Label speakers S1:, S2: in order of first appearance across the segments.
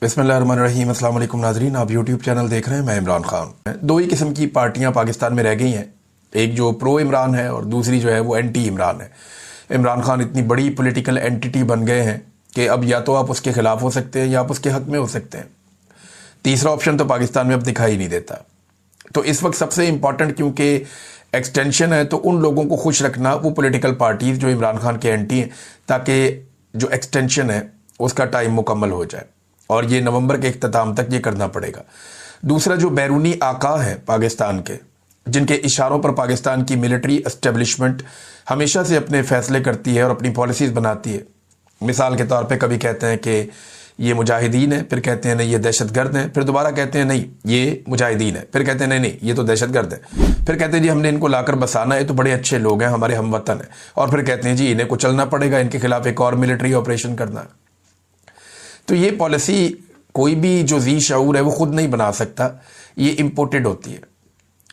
S1: बिस्मिल्लाहिर्रहमानिर्रहीम। अस्सलाम वालेकुम नाज़रीन, आप यूट्यूब चैनल देख रहे हैं। मैं इमरान खान। दो ही किस्म की पार्टियां पाकिस्तान में रह गई हैं, एक जो प्रो इमरान है और दूसरी जो है वो एंटी इमरान है। इमरान खान इतनी बड़ी पॉलिटिकल एंटिटी बन गए हैं कि अब या तो आप उसके खिलाफ हो सकते हैं या आप उसके हक में हो सकते हैं। तीसरा ऑप्शन तो पाकिस्तान में अब दिखाई नहीं देता। तो इस वक्त सबसे इम्पॉर्टेंट, क्योंकि एक्सटेंशन है, तो उन लोगों को खुश रखना, वो पॉलिटिकल पार्टीज जो इमरान खान के एंटी हैं, ताकि जो एक्सटेंशन है उसका टाइम मुकम्मल हो जाए और ये नवंबर के इख्तिताम तक ये करना पड़ेगा। दूसरा, जो बैरूनी आका है पाकिस्तान के, जिनके इशारों पर पाकिस्तान की मिलिट्री एस्टेब्लिशमेंट हमेशा से अपने फैसले करती है और अपनी पॉलिसीज़ बनाती है। मिसाल के तौर पे कभी कहते हैं कि ये मुजाहिदीन है, फिर कहते हैं नहीं ये दहशतगर्द हैं, फिर दोबारा कहते हैं नहीं ये मुजाहिदीन है, फिर कहते हैं नहीं नहीं ये तो दहशतगर्द है, फिर कहते हैं जी हमने इनको लाकर बसाना है, तो बड़े अच्छे लोग हैं, हमारे हम वतन हैं, और फिर कहते हैं जी इन्हें को चलना पड़ेगा, इनके खिलाफ एक और मिलिट्री ऑपरेशन करना है। तो ये पॉलिसी कोई भी जो जी शऊर है वो खुद नहीं बना सकता, ये इम्पोर्टेड होती है।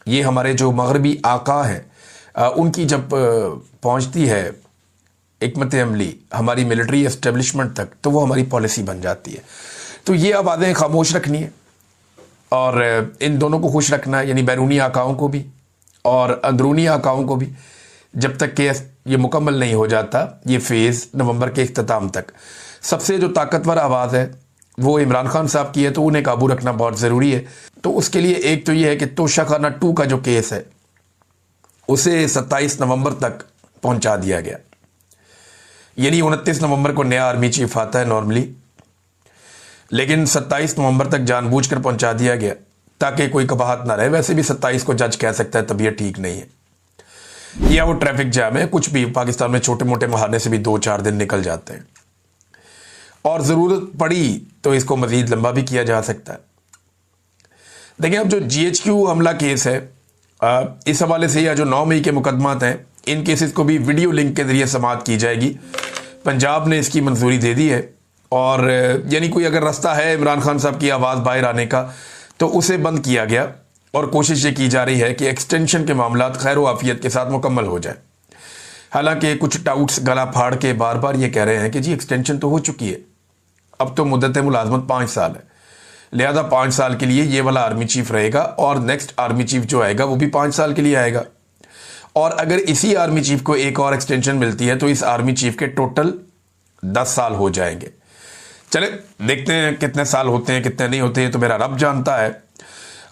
S1: ये हमारे जो मगरबी आका हैं उनकी जब पहुंचती है हिकमत अमली हमारी मिलिट्री एस्टेब्लिशमेंट तक, तो वो हमारी पॉलिसी बन जाती है। तो ये आवाज़ें खामोश रखनी है और इन दोनों को खुश रखना है, यानी बैरूनी आकाओं को भी और अंदरूनी आकाओं को भी, जब तक कि ये मुकम्मल नहीं हो जाता ये फेज़ नवंबर के इख्तिताम तक। सबसे जो ताकतवर आवाज़ है वो इमरान खान साहब की है, तो उन्हें काबू रखना बहुत ज़रूरी है। तो उसके लिए एक तो ये है कि तोशाखाना 2 का जो केस है उसे 27 नवंबर तक पहुंचा दिया गया, यानी 29 नवंबर को नया आर्मी चीफ आता है नॉर्मली, लेकिन 27 नवंबर तक जानबूझकर पहुंचा दिया गया ताकि कोई कबाहत ना रहे। वैसे भी 27 को जज कह सकता है तबीयत ठीक नहीं है या वो ट्रैफिक जैम है, कुछ भी। पाकिस्तान में छोटे मोटे बहाने से भी 2-4 दिन निकल जाते हैं और ज़रूरत पड़ी तो इसको मज़ीद लंबा भी किया जा सकता है। देखिए, अब जो GHQ हमला केस है इस हवाले से, या जो 9 मई के मुकदमात हैं, इन केसेस को भी वीडियो लिंक के ज़रिए समाअत की जाएगी। पंजाब ने इसकी मंजूरी दे दी है और यानी कोई अगर रास्ता है इमरान खान साहब की आवाज़ बाहर आने का तो उसे बंद किया गया और कोशिश ये की जा रही है कि एक्सटेंशन के मामला खैर व आफियत के साथ मुकम्मल हो जाए। हालांकि कुछ टाउट्स गला फाड़ के बार बार ये कह रहे हैं कि जी एक्सटेंशन तो हो चुकी है, अब तो मुद्दत मुलाजमत 5 साल है, लिहाजा 5 साल के लिए ये वाला आर्मी चीफ रहेगा और नेक्स्ट आर्मी चीफ जो आएगा वो भी 5 साल के लिए आएगा। और अगर इसी आर्मी चीफ को एक और एक्सटेंशन मिलती है तो इस आर्मी चीफ के टोटल 10 साल हो जाएंगे। चले देखते हैं कितने साल होते हैं कितने नहीं होते हैं, तो मेरा रब जानता है।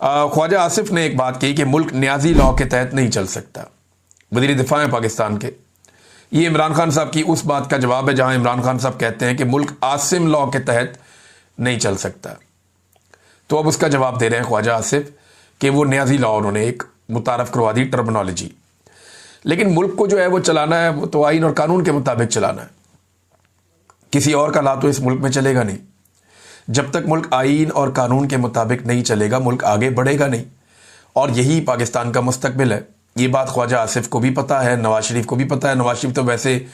S1: ख्वाजा आसिफ ने एक बात कही कि मुल्क न्याजी लॉ के तहत नहीं चल सकता। वज़ीर दिफा है पाकिस्तान के, ये इमरान खान साहब की उस बात का जवाब है जहां इमरान खान साहब कहते हैं कि मुल्क आसिम लॉ के तहत नहीं चल सकता। तो अब उसका जवाब दे रहे हैं ख्वाजा आसिफ कि वो न्याजी लॉ उन्होंने एक मुतारफ करवा दी टर्मिनोलॉजी, लेकिन मुल्क को जो है वो चलाना है वो तो आइन और कानून के मुताबिक चलाना है। किसी और का ला तो इस मुल्क में चलेगा नहीं। जब तक मुल्क आइन और कानून के मुताबिक नहीं चलेगा मुल्क आगे बढ़ेगा नहीं, और यही पाकिस्तान का मुस्तकबिल है। ये बात ख्वाजा आसिफ को भी पता है, नवाज शरीफ को भी पता है। नवाज शरीफ तो वैसे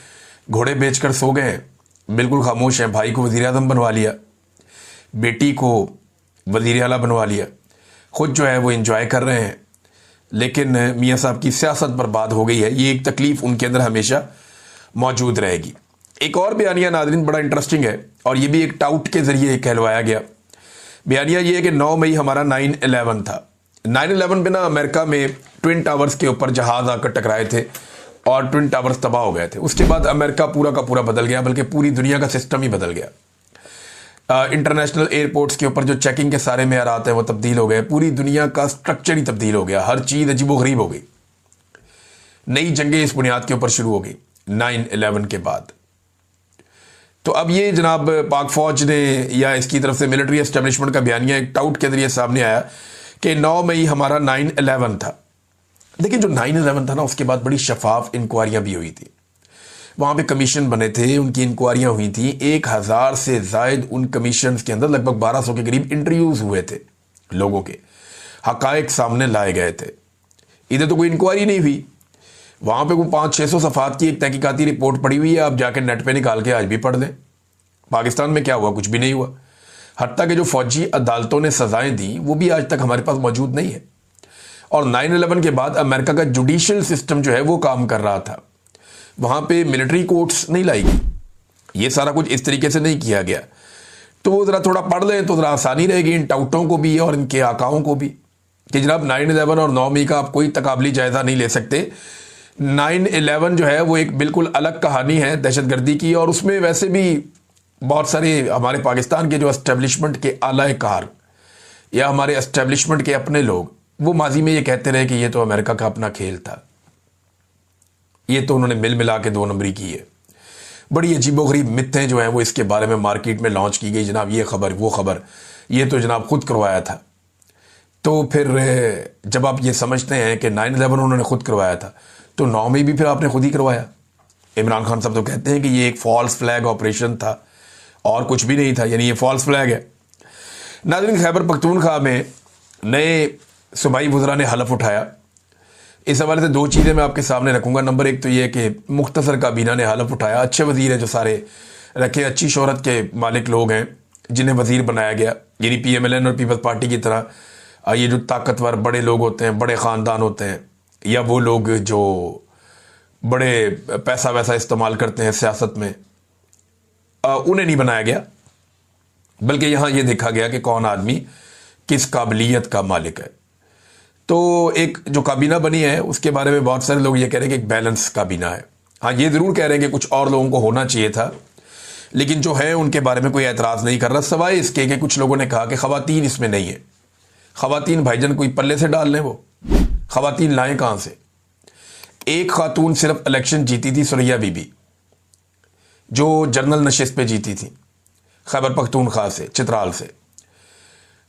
S1: घोड़े बेचकर सो गए हैं, बिल्कुल खामोश हैं। भाई को वज़ीर आज़म बनवा लिया, बेटी को वज़ीर आला बनवा लिया, खुद जो है वो एंजॉय कर रहे हैं, लेकिन मियाँ साहब की सियासत बर्बाद हो गई है। ये एक तकलीफ उनके अंदर हमेशा मौजूद रहेगी। एक और बयानिया नाज़रीन बड़ा इंटरेस्टिंग है और ये भी एक टाउट के ज़रिए कहलवाया गया। बयानिया ये है कि 9 मई हमारा 9/11 था। 9/11 पे ना अमेरिका में ट्विन टावर्स के ऊपर जहाज आकर टकराए थे और ट्विन टावर्स तबाह हो गए थे। उसके बाद अमेरिका पूरा का पूरा बदल गया, बल्कि पूरी दुनिया का सिस्टम ही बदल गया। इंटरनेशनल एयरपोर्ट्स के ऊपर जो चेकिंग के सारे मेयारात हैं वो तब्दील हो गए, पूरी दुनिया का स्ट्रक्चर ही तब्दील हो गया, हर चीज़ अजीबोगरीब हो गई। नई जंगें इस बुनियाद के ऊपर शुरू हो गई 9/11 के बाद। तो अब ये जनाब पाक फौज ने या इसकी तरफ से मिलिट्री एस्टेब्लिशमेंट का बयानिया एक टाउट के जरिए सामने आया कि 9 मई हमारा 9/11 था। लेकिन जो 9/11 था ना, उसके बाद बड़ी शफाफ इंक्वायरियां भी हुई थी, वहाँ पे कमीशन बने थे, उनकी इंक्वायरियां हुई थी। 1000 से जायद उन कमीशन के अंदर लगभग 1200 के करीब इंटरव्यूज हुए थे, लोगों के हकायक सामने लाए गए थे। इधर तो कोई इंक्वायरी नहीं हुई, वहाँ पे कोई 500-600 सफ़ात की एक तहकीकाती रिपोर्ट पड़ी हुई है, आप जाके नेट पे निकाल के आज भी पढ़ लें। पाकिस्तान में क्या हुआ? कुछ भी नहीं हुआ। हत्ता कि जो फौजी अदालतों ने सजाएं दी वो भी आज तक हमारे पास मौजूद नहीं है। और 9/11 के बाद अमेरिका का जुडिशियल सिस्टम जो है वो काम कर रहा था, वहाँ पे मिलिट्री कोर्ट्स नहीं लाई गई, ये सारा कुछ इस तरीके से नहीं किया गया। तो वो ज़रा थोड़ा पढ़ लें तो ज़रा आसानी रहेगी इन टाउटों को भी और इनके आकाओं को भी कि जनाब 9/11 और 9 मई का आप कोई तकाबली जायज़ा नहीं ले सकते। 9/11 जो है वो एक बिल्कुल अलग कहानी है दहशतगर्दी की, और उसमें वैसे भी बहुत सारे हमारे पाकिस्तान के जो एस्टेब्लिशमेंट के आला कार या हमारे एस्टेब्लिशमेंट के अपने लोग वो माजी में ये कहते रहे कि ये तो अमेरिका का अपना खेल था, ये तो उन्होंने मिल मिला के 2 नंबरी की है। बड़ी अजीबोगरीब मिथें जो हैं वो इसके बारे में मार्केट में लॉन्च की गई, जनाब ये खबर वो खबर, ये तो जनाब खुद करवाया था। तो फिर जब आप ये समझते हैं कि 9/11 उन्होंने खुद करवाया था तो 9 मई भी फिर आपने खुद ही करवाया। इमरान खान साहब तो कहते हैं कि ये एक फॉल्स फ्लैग ऑपरेशन था और कुछ भी नहीं था, यानी ये फॉल्स फ्लैग है। नाज़रीन, खैबर पख्तूनख्वा में नए सूबाई वज़रा ने हलफ उठाया। इस हवाले से 2 चीज़ें मैं आपके सामने रखूँगा। नंबर 1 तो ये कि मुख्तसर काबीना ने हलफ उठाया। अच्छे वज़ीर हैं जो सारे रखे, अच्छी शोहरत के मालिक लोग हैं जिन्हें वज़ीर बनाया गया, यानी PMLN और पीपल्स पार्टी की तरह ये जो ताकतवर बड़े लोग होते हैं, बड़े ख़ानदान होते हैं, या वो लोग जो बड़े पैसा वैसा इस्तेमाल करते हैं सियासत में, उन्हें नहीं बनाया गया, बल्कि यहाँ ये देखा गया कि कौन आदमी किस काबिलियत का मालिक है। तो एक जो काबीना बनी है उसके बारे में बहुत सारे लोग ये कह रहे हैं कि एक बैलेंस काबीना है। हाँ, ये ज़रूर कह रहे हैं कि कुछ और लोगों को होना चाहिए था, लेकिन जो है उनके बारे में कोई एतराज़ नहीं कर रहा, सवाए इसके कि कुछ लोगों ने कहा कि ख़वातीन इसमें नहीं है। ख़वातीन भाईजान कोई पल्ले से डाल लें, वो ख़वातीन लाएँ कहाँ से? एक खातून सिर्फ इलेक्शन जीती थी, सुरैया बीबी, जो जनरल नशिस्त पे जीती थी खैबर पख्तूनख्वा से, चित्राल से।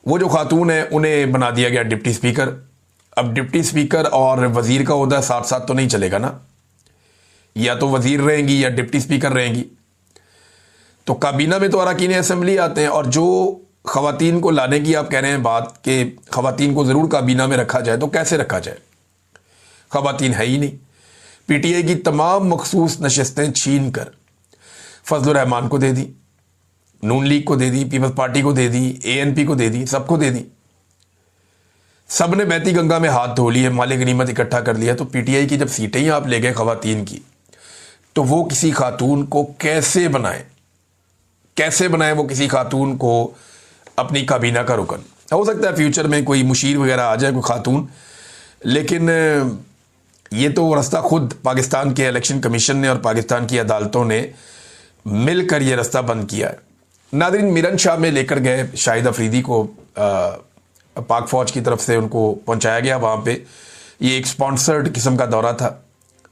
S1: वो जो खातून है उन्हें बना दिया गया डिप्टी स्पीकर। अब डिप्टी स्पीकर और वज़ीर का ओहदा साथ साथ तो नहीं चलेगा ना, या तो वज़ीर रहेंगी या डिप्टी स्पीकर रहेंगी। तो काबीना में तो अरकान असेंबली आते हैं, और जो ख़वातीन को लाने की आप कह रहे हैं बात कि ख़वातीन को ज़रूर काबीना में रखा जाए, तो कैसे रखा जाए? ख़वातीन है ही नहीं। PTI की तमाम मखसूस नशस्तें छीन कर फजलुर रहमान को दे दी, नून लीग को दे दी, पीपल्स पार्टी को दे दी, ANP को दे दी, सबको दे दी। सब ने बहती गंगा में हाथ धो लिए, माले गनीमत इकट्ठा कर लिया। तो PTI की जब सीटें ही आप ले गए ख़वातीन की, तो वो किसी खातून को कैसे बनाए, कैसे बनाए वो किसी खातून को अपनी काबीना का रुकन? हो सकता है फ्यूचर में कोई मुशीर वगैरह आ जाए, कोई खातून, लेकिन ये तो रास्ता खुद पाकिस्तान के इलेक्शन कमीशन ने और पाकिस्तान की अदालतों ने मिलकर ये रास्ता बंद किया है। नाज़रीन, मिरन शाह में लेकर गए शाहिद अफरीदी को, पाक फ़ौज की तरफ से उनको पहुंचाया गया वहाँ पे। ये एक स्पॉन्सर्ड किस्म का दौरा था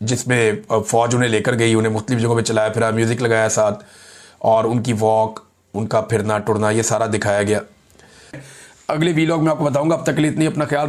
S1: जिसमें फ़ौज उन्हें लेकर गई, उन्हें मुख्तलिफ जगहों पे चलाया फिरा, म्यूज़िक लगाया साथ, और उनकी वॉक, उनका फिरना टुरना, ये सारा दिखाया गया। अगले वीलॉग में आपको बताऊँगा। अब तक के लिए इतनी, अपना ख्याल